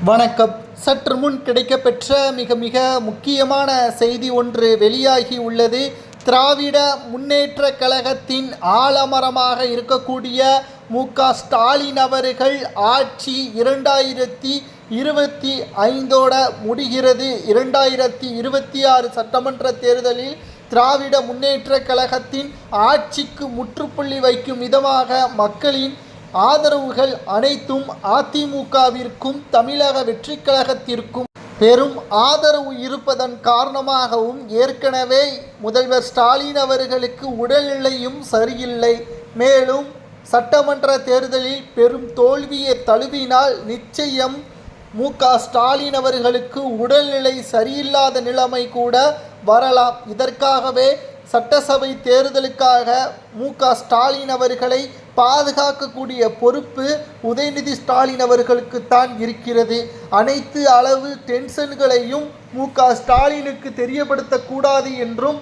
வணக்கம். சற்று முன் கிடைக்கப்பெற்ற மிக முக்கியமான செய்தி ஒன்று வெளியாகி உள்ளது. திராவிட முன்னேற்ற கழகத்தின் ஆலமரமாக இருக்கக்கூடிய மு.க. ஸ்டாலின் அவர்கள் ஆட்சி 2025 முடிகிறது. 2026 சட்டமன்ற தேர்தலில் திராவிட முன்னேற்ற கழகத்தின் ஆட்சிக்கு முற்றுப்புள்ளி வைக்கும் விதமாக மக்களின் ஆதரவுகள் அனைத்தும் அதிமுகவிற்கும் தமிழக வெற்றிக் கழகத்திற்கும் பெரும் ஆதரவு இருப்பதன் காரணமாகவும் ஏற்கனவே முதல்வர் ஸ்டாலின் அவர்களுக்கு உடல்நிலையும் சரியில்லை. மேலும் சட்டமன்ற தேர்தலில் பெரும் தோல்வியை தழுவினால் நிச்சயம் மு.க. ஸ்டாலின் அவர்களுக்கு உடல்நிலை சரியில்லாத நிலைமை கூட வரலாம். இதற்காகவே சட்டசபை தேர்தலுக்காக மு.க. ஸ்டாலின் அவர்களை பாதுகாக்கக்கூடிய பொறுப்பு உதயநிதி ஸ்டாலின் அவர்களுக்குத்தான் இருக்கிறது. அனைத்து அளவு டென்ஷன்களையும் மு.க. ஸ்டாலினுக்கு தெரியப்படுத்தக்கூடாது என்றும்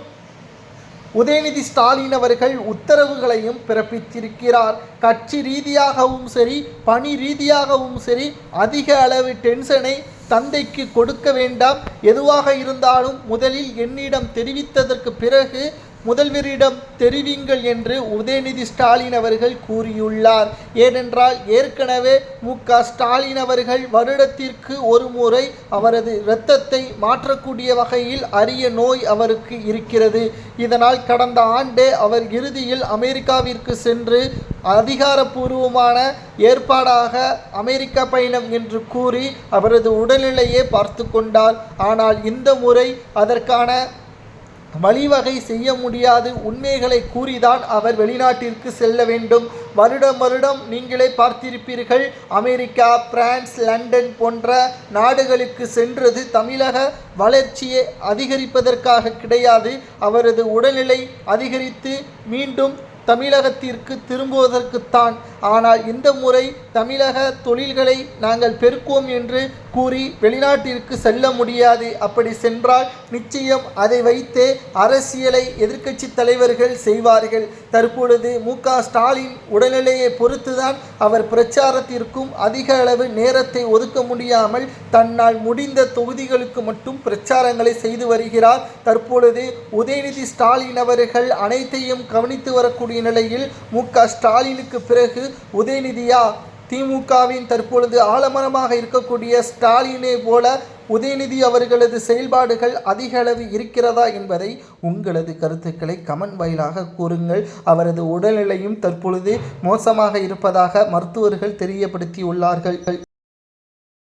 உதயநிதி ஸ்டாலின் அவர்கள் உத்தரவுகளையும் பிறப்பித்திருக்கிறார். கட்சி ரீதியாகவும் சரி, பணி ரீதியாகவும் சரி, அதிக அளவு டென்ஷனை தந்தைக்கு கொடுக்க வேண்டாம். எதுவாக இருந்தாலும் முதலில் என்னிடம் தெரிவித்ததற்கு பிறகு முதல்வரிடம் தெரிவிங்கள் என்று உதயநிதி ஸ்டாலின் அவர்கள் கூறியுள்ளார். ஏனென்றால் ஏற்கனவே மு.க. ஸ்டாலின் அவர்கள் வருடத்திற்கு ஒரு முறை அவரது இரத்தத்தை மாற்றக்கூடிய வகையில் அரிய நோய் அவருக்கு இருக்கிறது. இதனால் கடந்த ஆண்டே அவர் இறுதியில் அமெரிக்காவிற்கு சென்று அதிகாரப்பூர்வமான ஏற்பாடாக அமெரிக்கா பயணம் என்று கூறி அவரது உடல்நிலையை பார்த்து கொண்டார். ஆனால் இந்த முறை அதற்கான வழிவகை செய்ய முடியாது. உண்மைகளை கூறிதான் அவர் வெளிநாட்டிற்கு செல்ல வேண்டும். வருடம் நீங்களே பார்த்திருப்பீர்கள். அமெரிக்கா, பிரான்ஸ், லண்டன் போன்ற நாடுகளுக்கு சென்றது தமிழக வளர்ச்சியை அதிகரிப்பதற்காக கிடையாது. அவரது உடல்நிலை அதிகரித்து மீண்டும் தமிழகத்திற்கு திரும்புவதற்குத்தான். ஆனால் இந்த முறை தமிழக தொழில்களை நாங்கள் பெருக்குவோம் என்று கூறி வெளிநாட்டிற்கு செல்ல முடியாது. அப்படி சென்றால் நிச்சயம் அதை வைத்தே அரசியலை எதிர்க்கட்சி தலைவர்கள் செய்வார்கள். தற்பொழுது மு.க. ஸ்டாலின் உடல்நிலையை பொறுத்துதான் அவர் பிரச்சாரத்திற்கும் அதிக அளவு நேரத்தை ஒதுக்க முடியாமல் தன்னால் முடிந்த தொகுதிகளுக்கு மட்டும் பிரச்சாரங்களை செய்து வருகிறார். தற்பொழுது உதயநிதி ஸ்டாலின் அவர்கள் அனைத்தையும் கவனித்து வரக்கூடிய நிலையில் மு.க. ஸ்டாலினுக்கு பிறகு உதயநிதியா? திமுகவின் தற்பொழுது ஆலமரமாக இருக்கக்கூடிய ஸ்டாலினை போல உதயநிதி அவர்களது செயல்பாடுகள் அதிக அளவு இருக்கிறதா என்பதை உங்களது கருத்துக்களை கமெண்ட் வாயிலாக கூறுங்கள். அவரது உடல்நிலையும் தற்பொழுது மோசமாக இருப்பதாக மருத்துவர்கள் தெரியப்படுத்தியுள்ளார்கள்.